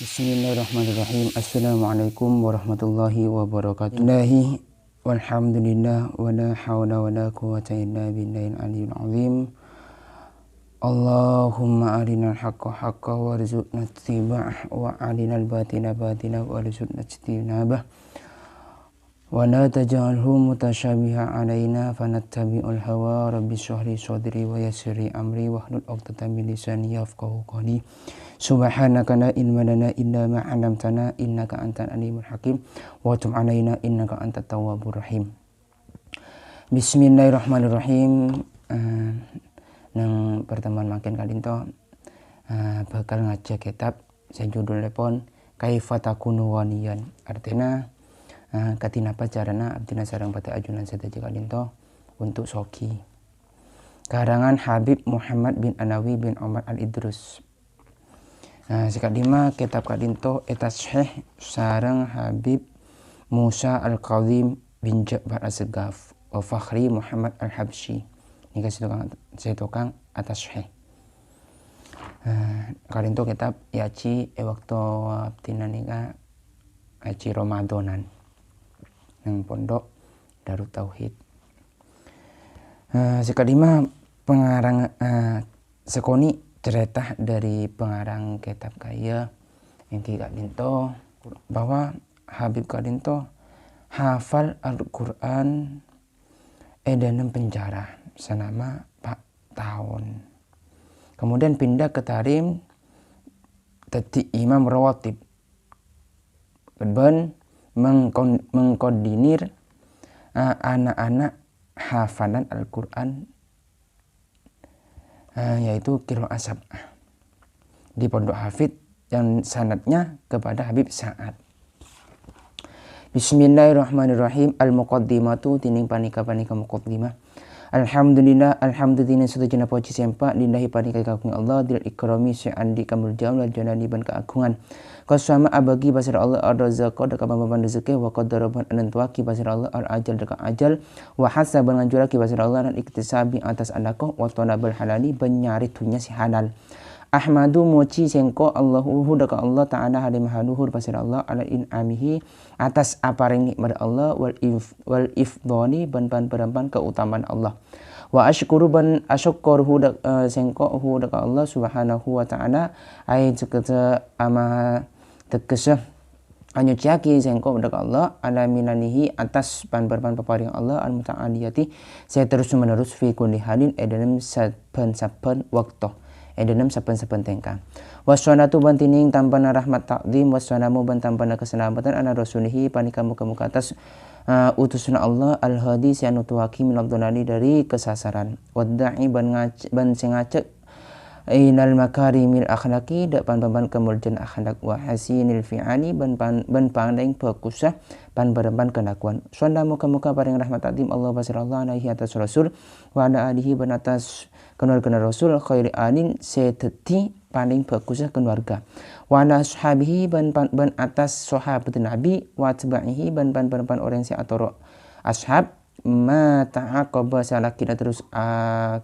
Bismillahirrahmanirrahim. Assalamualaikum warahmatullahi wabarakatuh. Bismillahi walhamdulillah wa la hawla wa la quwwata illa billahil aliyyil azim. Allahumma arinal haqqa haqqa warzuqna ittiba'ah wa arinal batila batila warzuqna ijtinabah. Wa la taj'alhu mutasyabiha alaina fanattabi'ul hawa. Rabbi shrah li sadri wa yassir li amri wahlul 'uqdatam min lisani yafqahu qawli. Subhanaka la ilma lana illa ma 'allamtana innaka antal alimul hakim wa tub 'alaina innaka antat tawwabur rahim. Bismillahirrahmanirrahim. Nang pertemuan makin kadinto bakal ngaca kitab saya judulnya pon Kaifa takunu waliyan. Artinya katinapa carana abdina sareng pata ajunan sadaja kadinto untuk soki. Karangan Habib Muhammad bin Anawi bin Omar Al-Idrus. Sekadima kitab kadinto eta Syekh sareng Habib Musa Al-Kazim bin Ja'far As-Segaf wa Fakhri Muhammad Al-Habsyi. Ini kasih tukang atas Syekh. Kadinto kitab yaci waktu abdina nika yaci Ramadanan nang pondok Darut Tauhid. Sekadima pengarang sekoni cerita dari pengarang kitab kaya yang kadinto bahwa Habib kadinto hafal Al-Quran dalam penjara selama 4 tahun. Kemudian pindah ke Tarim jadi imam rawatib. Kemudian mengkoordinir anak-anak hafalan Al-Quran yaitu qiraah sab'ah di pondok hafid yang sanadnya kepada Habib Sa'ad. Bismillahirrahmanirrahim. Al-muqaddimatu tining panika muqaddimah. Alhamdulillah alhamdulillah sedaya puji sempa lillahi panika kagung Allah dil ikrami sya'andi kamul jamal jalani ban keagungan. Qasama abagi basir Allah ar-razaqo deka pambaban rezeki wa qadaraban anantuaki basir Allah al-ajal deka ajal wa hasaban nganjuraki basir Allah dan iktisabi atas anako wa talabal halali benyari dunya si halal. Ahmadu moci sengko Allahu deka Allah ta'ala halim haluhur basir Allah ala in'amihi atas aparing nikmat Allah wal ifdhani ban perempan keutamaan Allah. Wa asyukuru ban asyukur sengko deka Allah subhanahu wa ta'ala ayat seketa ama tekesah anyuciaki sengko deka Allah ala minanihi atas pan paparing Allah al muta'aliyati saya terus menerus fi kulli halin dalam saben waktu dalam saben tengkang. Wassalatu bantining tampana rahmat takdim wassalamu ban tampana keselamatan ala rasulihi panika muka atas utusan Allah al-hadi sianu tuwaki min abdulali dari kesasaran. Wadda'i ban singacek inal makarimil akhlaki dak pan kemuliaan akhlak wa hasinil fi'ali ban pandeng bakusah pan berempan kelakuan. Sonda muka paring rahmat takdim Allah basirallah alaihi atas rasul wa ala alihi ban atas keluarga Rasul khairi alin seteti paling bagusnya keluarga. Wa ala ashabihi ban atas sahabat Nabi wa atba'ihi ban orang si atoro ashab ma ta'aqaba salakina terus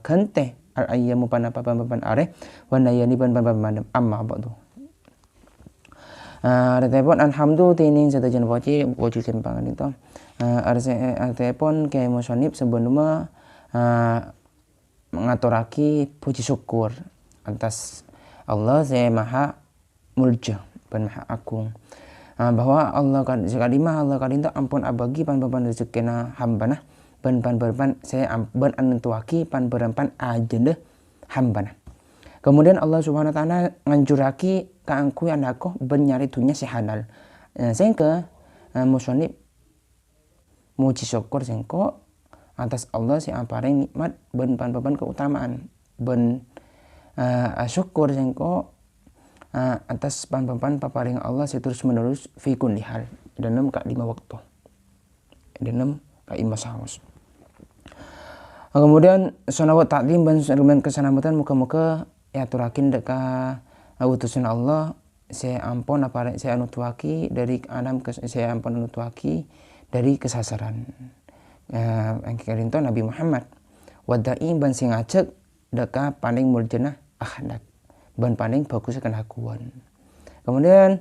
gante al ayyamu pan areh wa nayani ban amma ba'du. Telepon alhamdulillah tining sadajan poci sempangan itu. Telepon ke musonib sebelumnya mengaturaki puji syukur atas Allah saya maha mulja dan maha agung, bahwa Allah sekadima Allah kadinto ampun abagi pan rezekina hambana ban saya ban anentuaki pan berempan ajende hambana. Kemudian Allah subhanahu wa ta'ala nganjuraki kaangku anako ben nyari dunya si halal. Sengke musonib muji syukur sengko atas Allah si apareng nikmat ben pan keutamaan ben syukur sengko atas pan paparing Allah si terus menerus fi kulli hal dalam lima waktu dalam lima saus. Kemudian salawat taklim ban keselamatan muka ya turakin deka utusan Allah saya ampun apareng saya anutuaki dari alam saya ampun anutuaki dari kesasaran. Yang kadinto Nabi Muhammad wadai ban sing acek deka paling muljana akhlak ban paling bagus kelakuan. Kemudian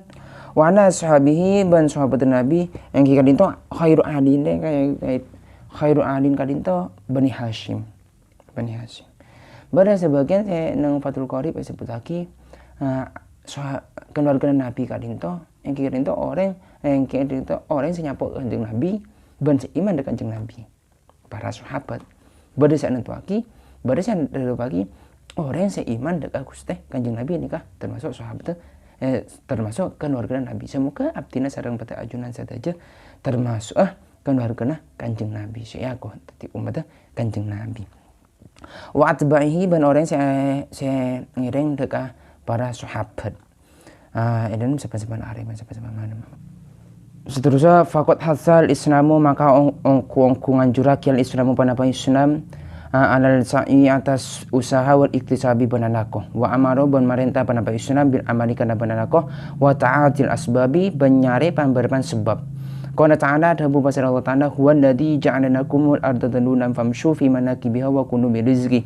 wa ana ashabihi ban sahabat Nabi yang kadinto khairu adin kayak khairu adin kadinto Bani Hashim. Bada sebagian nang Fathul Qorib disebut lagi keluarga Nabi kadinto yang kadinto orang senyapo Kanjeng Nabi ban seiman dengan Kanjeng Nabi. Para sahabat bada sanatu lagi orang yang seiman dengan Gusti Kanjeng Nabi nikah termasuk sahabat termasuk keluarga Nabi. Semoga abdina sareng pada ajunan saja termasuk keluarga Kanjeng Nabi. Saya aku tadi umat Kanjeng Nabi. Wa atba'ihi ban orang saya ngiring dekat para sahabat. Dan sepan-sepan arep sepan-sepan mana. Seterusnya fakot hasal Islamu maka ongku nganjuraki al Islamu panapa Islam alal sa'i atas usaha wal iktisabi bananako wa amaro ban marenta panapa Islam bil amali kana bananako wa ta'atil asbabi banyare pambarpan sebab qala ta'ala dabu basar Allah ta'ala huwa alladzi ja'alanakumul arda dalulan famshu fi manakibiha wa kunu birizqi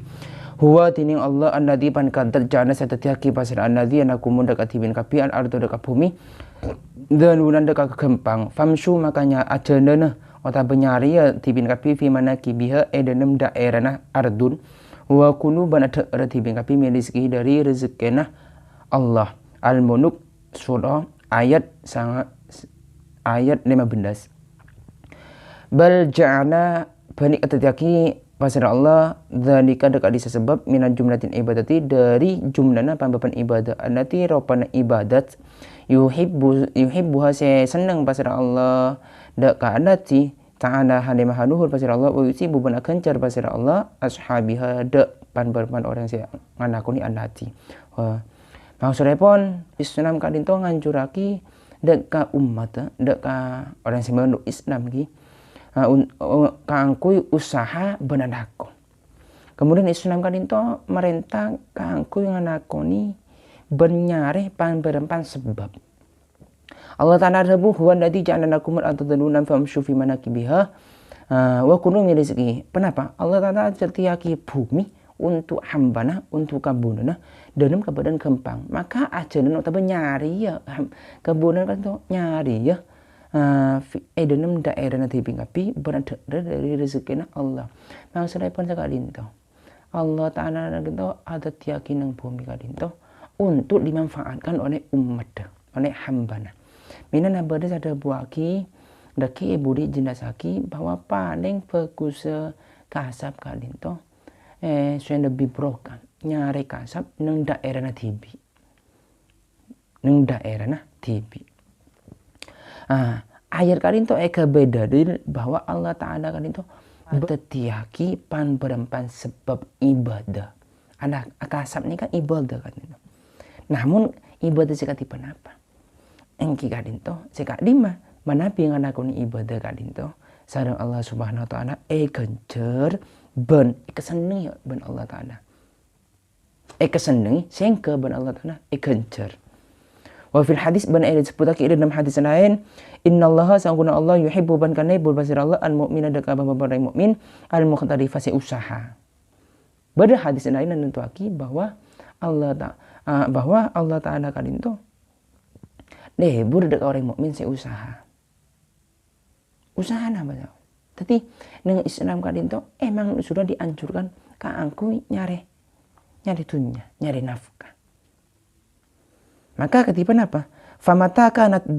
huwa tining Allah alladzi pan kadal ja'ala satatiaki basar alladzi anakumun dekat bin kapi al arda dekat bumi dalulan dekat gempang famshu makanya ajenana ota benyari ya tibin kapi fi manakibiha edenem daerana ardun wa kunu ban ada tibin kapi mirizki dari rezekina Allah al-muluk surah ayat 15 bal ja'ana bani atatiaki pasir Allah dzalika dekat di sebab minan jumlatin ibadati dari jumlana pambapan ibadah anati ropana ibadat yuhibbu senang pasir Allah dak kaanati ta'ala halimah haluhur pasir Allah wa yusibu bana kencar pasir Allah ashabiha dak pan-pan orang saya nganakuni anati maksudipun Islam kadinto ngancuraki dak ka umat dak ka orang sing menurut Islam ki kangkui usaha benadako. Kemudian Islam kadinto merentah kangkui nganakoni benyare pan-pan sebab Allah Ta'ala rabu huwa alladzi ja'alanakum al-ardha famshu fi manakibiha wa kunu min rizqi. Kenapa? Allah Ta'ala setiaki bumi untuk hambana, untuk kabunana dalam keadaan gempang. Maka ajaran utawa nyari ya kebunan kan to nyari ya dalam daerah nanti pingapi berada dari rezekina Allah. Maksudnya pun sekadinto Allah Ta'ala gitu ada tiaki nang bumi kadinto untuk dimanfaatkan oleh umat, oleh hambana. Mina nabada sada buaki daki budi jenazaki bahwa paling bagus kasab kadinto sudah lebih brokan nyari kasab nang daerah na tibi ayat kadinto beda dari bahwa Allah Ta'ala kadinto tetiaki pan berempan sebab ibadah anak kasab ini kan ibadah kadinto namun ibadah sekatipan apa engki kadinto seka lima manapi yang anakuni ibadah kadinto sareng Allah Subhanahu wa taala gencer ben keseneng ben Allah taala keseneng sengke ben Allah taala gencer wa fil hadis ban disebutake dalam hadis lain innallaha sanguna Allah yuhibbu ban kana ibul basir Allah al mukmina daka babare mukmin al muqtarifa usaha pada hadis lain nentuaki bahwa Allah taala kadinto lebur dekat orang mukmin saya usaha nama tapi nang Islam kadinto emang sudah dianjurkan kaangku nyari dunia nyari nafkah maka ketipan apa famata kanat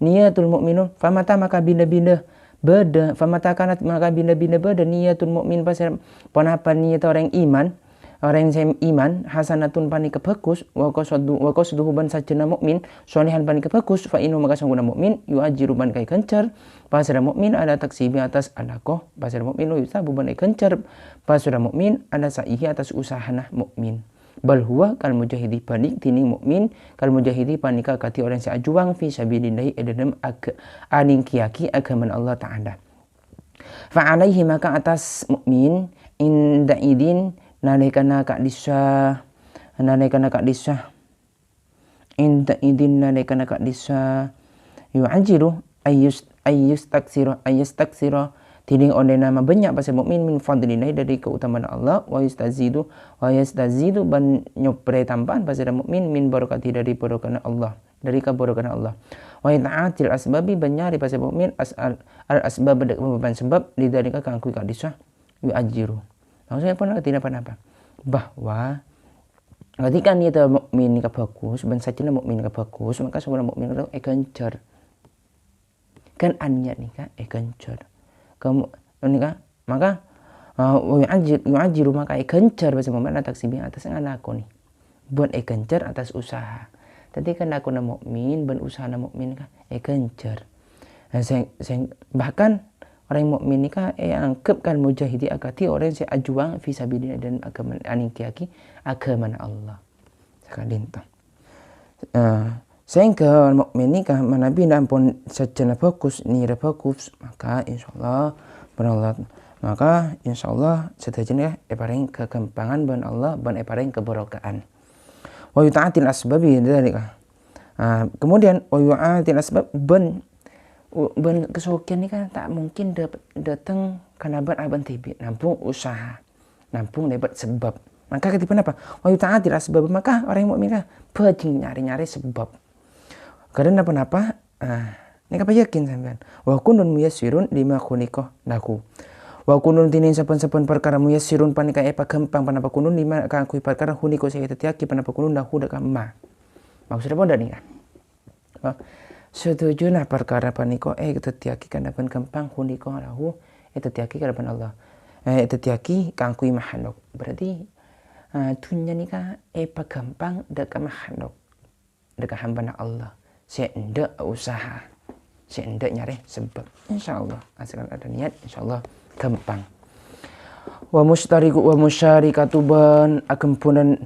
niyatul mukminun famata maka bina-bina beda famata kanat maka bina-bina beda niyatul mukmin pasal panapa niat orang iman orang yang iman hasanatun panika bagus wa qasduhu ban sajana mukmin sholihan panika bagus fa inna maka sangguna mukmin yuajiru ban kai kencar pasara mukmin ada taksibi atas alaqah pasara mukmin yusabu ban kai kencar pasara mukmin ada sa'ihi atas usahana mukmin bal huwa kal mujahidi panik tini mukmin kal mujahidi panika kati orang yang ajuang fi sabilillah dalam aning kiaki agaman Allah Ta'ala fa alaihi maka atas mukmin inda idin nalekana kak disa inta idin nalekana kak disa yu'ajiru ayus taksiro tiding onde nama banyak pasal mukmin min fadlillah dari keutamaan Allah wa yastazidu ban nyopre tambahan pasal mukmin min barakati dari barokah Allah dari keburukan Allah. Wa ta'atil asbabi banyari pasal mukmin al asbab beban sebab lidzalika kangku kadisah yu'ajiru. Maksudnya tidak apa? Bahwa ketika niat mukmin ka bagus, ban sajana mukmin ka bagus, maka seorang mukmin itu gencar. Kan anya nih ka gencar. Kamu nika maka yu'ajiru maka gencar bahasa mukmin atas sibi atas anakku nih. Buat gencar atas usaha. Tadi kan aku na mukmin ban usaha na mukmin ka gencar. Bahkan orang mukmin ni ka anggap kan mujahidi akati orang yang ajuang fi sabilillah dan agama aning kiaki agama Allah. Sakadinta. Sehingga mukmin ni ka manabi nampun secara fokus nira fokus maka insyaallah berawat maka insyaallah setajana epareng kekempangan ban Allah ban epareng keberkahan. Wa yuta'atil asbabi dzalika. Kemudian wa yu'atil asbab ban kesukian ini kan tak mungkin datang karena aban tibit nampung usaha nampung dapat sebab maka ketika apa wa yuta'atil asbab maka orang mukmin kan pergi nyari sebab karena apa ini apa yakin sampean wa kunun muyassirun lima khuliqa lahu wa kunun tinin sapan perkara muyassirun panika epa gampang panapa kunun lima ka aku perkara huniko saya tetiaki panapa kunun lahu dak ma maksudnya apa nih kan setuju nah perkara paniko tetiaki kandapan gampang huniko lahu tetiaki kandapan Allah tetiaki kangkui mahanok berarti dunia nikah epa gampang dak mahanok dak hambana Allah seendak usaha seendak nyari sebab insyaallah asalkan ada niat insyaallah gampang wa musyarikatu ban akampunan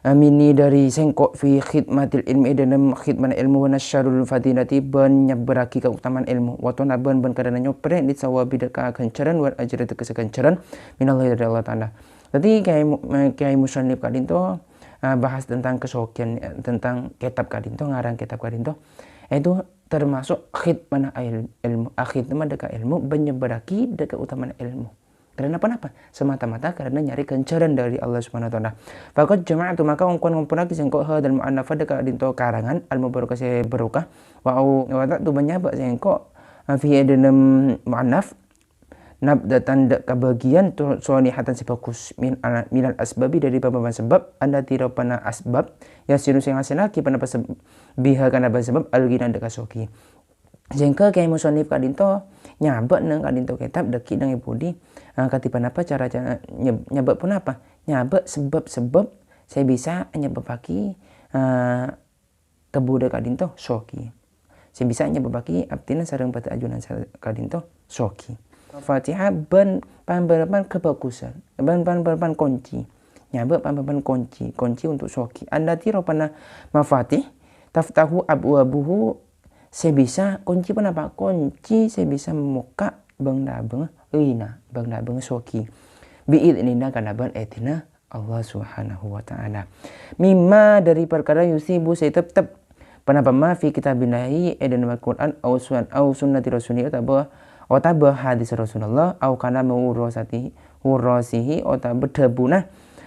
amini dari sengkok fi khidmatil ilmi dalam khidmat ilmu wa nasyarul fadilati ban nyabraki keutamaan ilmu wa tonaban ban kadana nyopre di sawabi deka ganjaran wa ajrat keseganjaran minallahi dari Allah taala. Tadi kiai musannif kadinto bahas tentang kesokian tentang kitab kadinto ngarang kitab kadinto itu termasuk khidmat ilmu khidmat deka ilmu ban nyabraki deka keutamaan ilmu. Karena apa? Semata-mata karena nyari ganjaran dari Allah Subhanahu wa taala. Faqad jama'atu maka ongkon lagi sengkok hadal mu'annafa deka dinto karangan al mubarakah se barokah wa tu banyaba sengkok fi dalam mu'annaf nabdatan dak kabagian tu solihatan sebagus minal asbabi dari bababan sebab anda tidak pernah asbab ya siru sing asenaki pada biha kana sebab algina deka soki. Jengka kiai musannif kadinto nyabak nang kadinto kitab deki nang ibudi katipan apa cara nyabak pun apa nyabak sebab saya bisa nyabaki kebuda kadinto soki saya bisa nyabaki abtina sareng pada ajunan kadinto soki Fatihah ban panbarapan kebagusan ban kunci nyabak pan kunci untuk soki anda tiro pana mafatih taftahu abu-abuhu saya bisa kunci apa kunci saya bisa muka bang dabeng soki biid ini karena ban etina Allah Subhanahu wa taala mimma dari perkara yusibu saya tetap panapa ma fi kitabillahi dan Al-Qur'an au sunnati rasulillah tabah hadis Rasulullah au kana urasihi bedabuna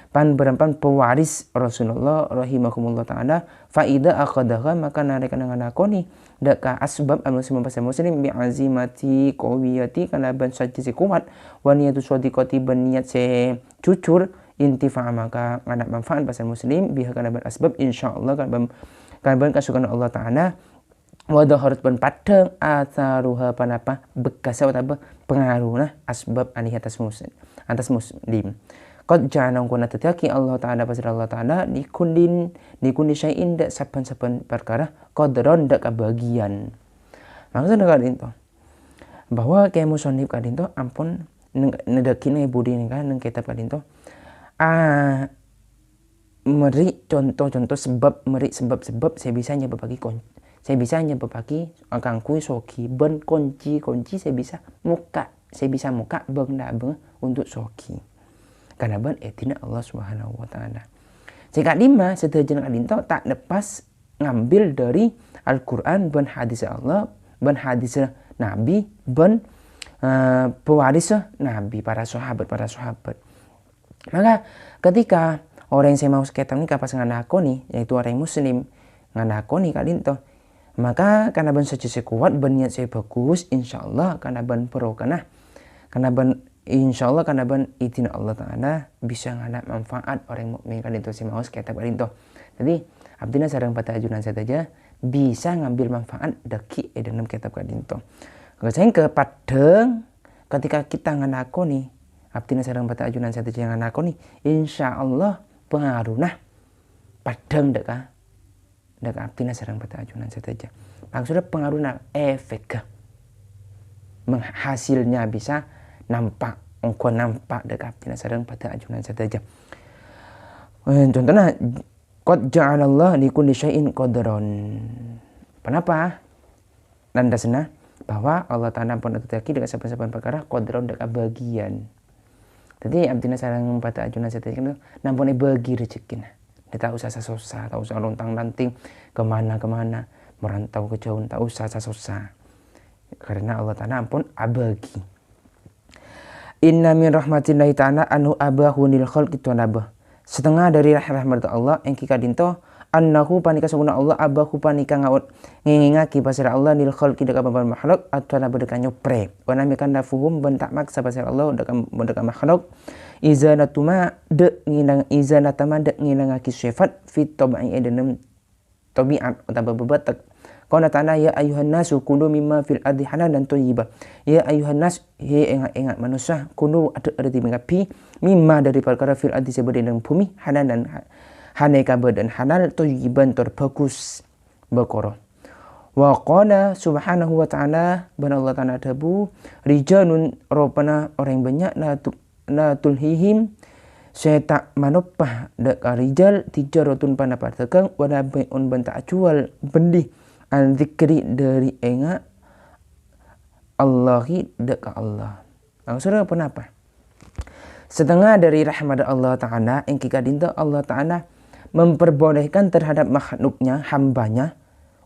pan berempan pewaris Rasulullah rahimahumullah ta'ala faida akhadaha maka nareka nganakoni daka asbab al-muslim pasal muslim bi azimati qawiyati kana ban saji si kuat wa niyatu shadiqati ban niat se jujur intifa maka nganak manfaat pasal muslim biha kana ban asbab insyaallah kan ban kasukan Allah taala wa dhaharat ban padang atharuha panapa bekas atau pengaruhna asbab ani atas muslim qad ja'ana kuna tataki Allah taala pasal Allah taala di kulli syai'in dak saban-saban perkara qadron dak kabagian. Maksudnya kadinto bahwa kiai musannif kadinto ampun nedakine budi kan nang kitab kadinto meri contoh-contoh sebab saya bisa nyebabaki saya bisa nyebabaki kangkui soki ben kunci saya bisa muka bang untuk soki karena ban etina Allah Subhanahu wa taala. Jika lima sedajan kadinto tak lepas ngambil dari Al-Qur'an ban hadis Allah, ban hadis Nabi, ban pewaris Nabi para sahabat. Maka ketika orang yang saya mau sekitar ini kapas nganakoni yaitu orang muslim nganakoni kadinto Maka karena ban saja saya kuat, ban niat saya bagus, insyaallah karena ban pro karena ban insyaallah karena ban izin Allah Ta'ala bisa ngana manfaat orang mukmin kan itu si maus kitab itu. Jadi abdina sareng pada ajunan saja bisa ngambil manfaat daki dalam kitab itu. Kalau saya ke padeng ketika kita nganakoni abdina sareng pada ajunan saja nganakoni insyaallah pengaruhna padeng deka abdina sareng pada ajunan saja. Maksudnya pengaruhna efek hasilnya bisa nampak deka abdina sareng pada ajunan saja. Contohnya qad ja'alallah likulli syai'in qadran. Kenapa? Landasna bahwa Allah Ta'ala pun terjadi dengan saban-saban perkara qadran dekat bagian. Jadi abdina sareng pada ajunan saja kan nampune bagi rezeki. Tak usah susah, tak usah lontang-lanting kemana-kemana, merantau ke jauh, tak usah susah. Karena Allah Ta'ala pun abagi. Inna min rahmatillahi ta'ala anhu abahunil khalqi tunabah. Setengah dari rahmat Allah yang kika dinto annahu panika sempurna Allah abahu panika ngaut ngingaki pasir Allah nil khalqi dekat babar makhluk atau nabah dekat nyopre wana mikan dafuhum bentak maksa pasir Allah dekat makhluk izanatuma de nginang izanatama de nginangaki sifat fit tabi'i edenem tabiat atau bebatak. Qala ta'ala ya ayuhan nasu kulu mimma fil ardi halalan thayyiba. Ya ayuhan nas he engat manusia kulu ada di mengapi mimma dari perkara fil ardi sebeda dalam bumi halalan hanai kabar dan halal thayyiban terbagus bakara. Wa qala subhanahu wa ta'ala ban Allah Ta'ala dabu rijalun robana orang banyak la tulhihim saya tak manopah dak rijal tijaratun panapa tegang wala bai'un banta jual beli al-zikri dari enga Allahi dekat Allah. Maksudnya kenapa? Setengah dari rahmat Allah Ta'ala yang kita dinta Allah Ta'ala memperbolehkan terhadap makhluknya, hambanya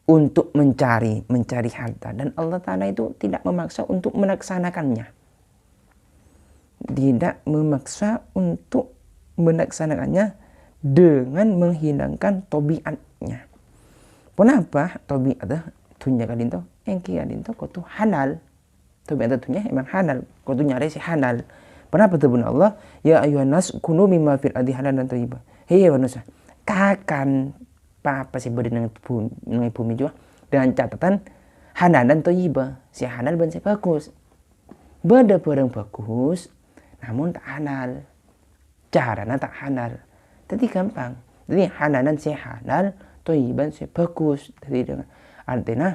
untuk mencari harta. Dan Allah Ta'ala itu tidak memaksa untuk melaksanakannya. Tidak memaksa untuk melaksanakannya dengan menghilangkan tabiatnya. Kenapa tabiat dunia kadinto engki kadinto kotu halal. Tabiat dunia emang halal, kotu nyari si halal. Kenapa tuh Allah? Ya ayuhan nas kunu mimma fil ardi halalan thayyiba. Hei manusia, kakan apa sih berdiri dengan bumi juga dengan catatan halal dan thayyiba. Si halal ben bagus. Beda barang bagus namun tak halal. Caranya tak halal. Jadi gampang. Jadi halalan si halal thayyiban si bagus. Jadi dengan artinya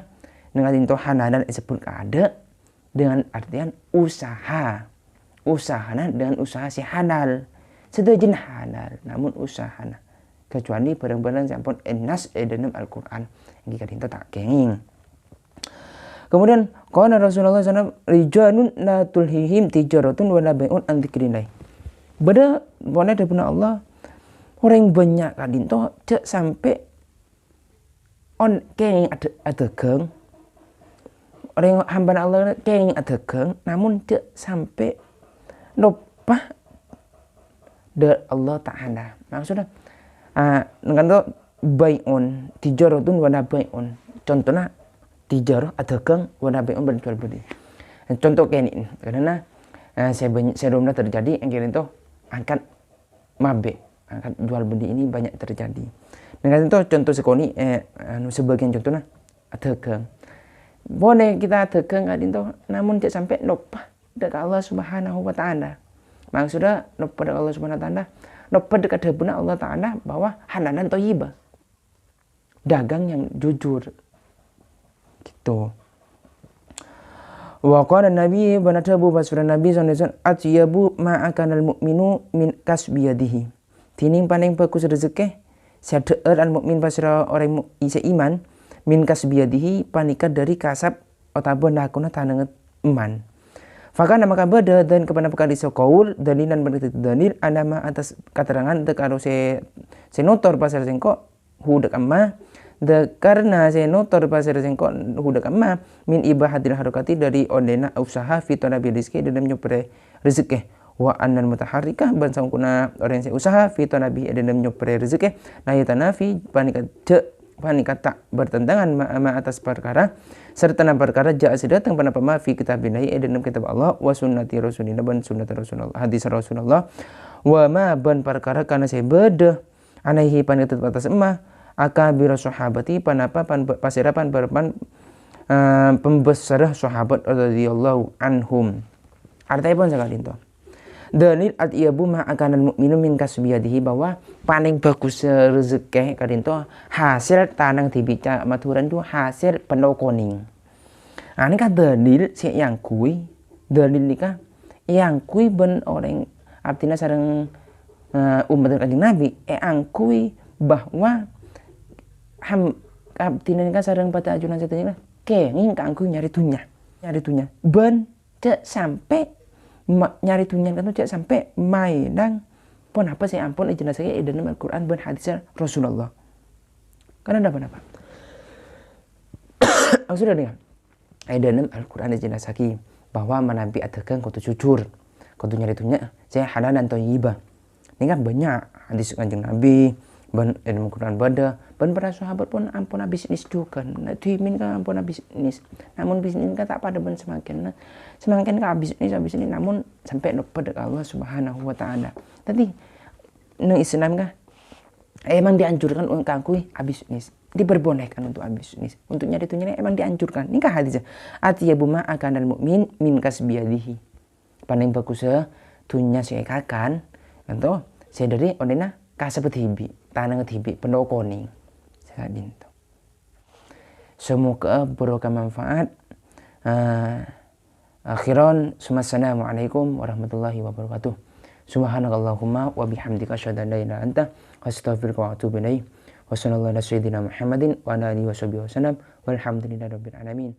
dengan itu halalan disebut ada dengan artian usaha. Usahana dengan usaha si halal. Sedajen halal namun usahana. Kecuali barang-barang yang pun enas dalam Al-Quran. Yang kita itu tak kenging. Kemudian qala Rasulullah SAW rijalun la tulhihim tijaratun wala bai'un an dzikrillah. Beda boleh daripada Allah orang banyak kadinto cek sampai on keng ada geng orang hamba Allah keng ada geng namun cek sampai lupa dari Allah Ta'ala. Maksudnya dengan itu bai'un tijaratun wala bai'un. Contohnya tijarah ada geng wala bai'un berjual beli. Contoh kayak ini karena sebelumnya terjadi yang kira itu angkat mabe, angkat jual beli ini banyak terjadi. Dengan itu contoh sekoni sebagian contohnya ada geng. Boleh kita ada geng kadinto namun tidak sampai lupa dekat Allah Subhanahu wa Ta'ala. Maksudnya lupa dekat Allah Subhanahu wa Ta'ala, lupa dekat hubungan Allah Ta'ala bahwa halalan thayyibah. Dagang yang jujur. Gitu. Wa qala Nabi banatabu basra Nabi sallallahu alaihi wasallam atyabu ma akanal mu'minu min kasbiyadihi. Tining paling bagus rezeki sadeur al mukmin basra orang isa iman min kasbiyadihi panika dari kasab otabon lakuna tananget iman. Fakana maka beda dan kepada perkara isokaul dalilan berarti dalil anama atas keterangan dekaro se notor pasar sengko hudak amma de karena se notor pasar sengko hudak amma min ibahatil harokati dari ondena usaha fitona rizki dalam nyopre rezeki wa annal mutaharrikah ban sangkuna orang se usaha fitona bi dalam nyopre rezeki la yatanafi panika panika tak bertentangan ma atas perkara serta perkara jaa datang pada pama fi kitabillahi dalam kitab Allah wa sunnati rasulillah ban sunnat rasulullah hadis rasulullah wa ma ban perkara kana saya beda anahi panika atas emah akabir sahabati panapa pasirapan berpan pembesar sahabat radhiyallahu anhum. Artinya pun sekali itu. Dalil at-iyabu ma'akanan mu'minu min kasbiyadihi bahwa paling bagus rezeki kadinto hasil tanang dibica maturan itu hasil penokoning. Ini kan dalil si yang kui dalil nikah yang kui ben orang artinya sareng umat kanjeng Nabi ang kui bahwa artinya nikah sareng pada ajunan setannya kenging kangku nyari tunya ben cek sampai nyari tunyan kan tuh sampai maidang pun apa sih ampun ijazah saya dalam Al-Quran dan hadis Rasulullah karena apa sudah dengar dalam Al-Quran ijazah saya bahwa menampi adegan kudu jujur kudu nyari tunyan saya halal dan thayyibah ini kan banyak hadis kanjeng Nabi ban dalam Al-Quran ban para sahabat pun ampun bisnis juga dimin kan ampun bisnis namun bisnis kan tak pada ben semakin kan bisnis namun sampai pada Allah Subhanahu wa taala. Tadi nang Islam kan emang dianjurkan untuk kangkui bisnis diperbolehkan untuk bisnis untuk nyari tunya emang dianjurkan ini kah hadisnya atiyabu ma akanal mukmin min kasbiyadihi paling bagus tunya saya kakan atau saya dari onena kasebut hibi tanang hibi pendokoni sadinto. Semoga berkah manfaat. Akhiran assalamualaikum warahmatullahi wabarakatuh. Subhanakallahumma wa bihamdika asyhadu an la ilaha illa anta astaghfiruka wa atubu ilaik. Wassallallahu ala sayyidina Muhammadin wa ala alihi washabihi wasallam walhamdulillahi rabbil alamin.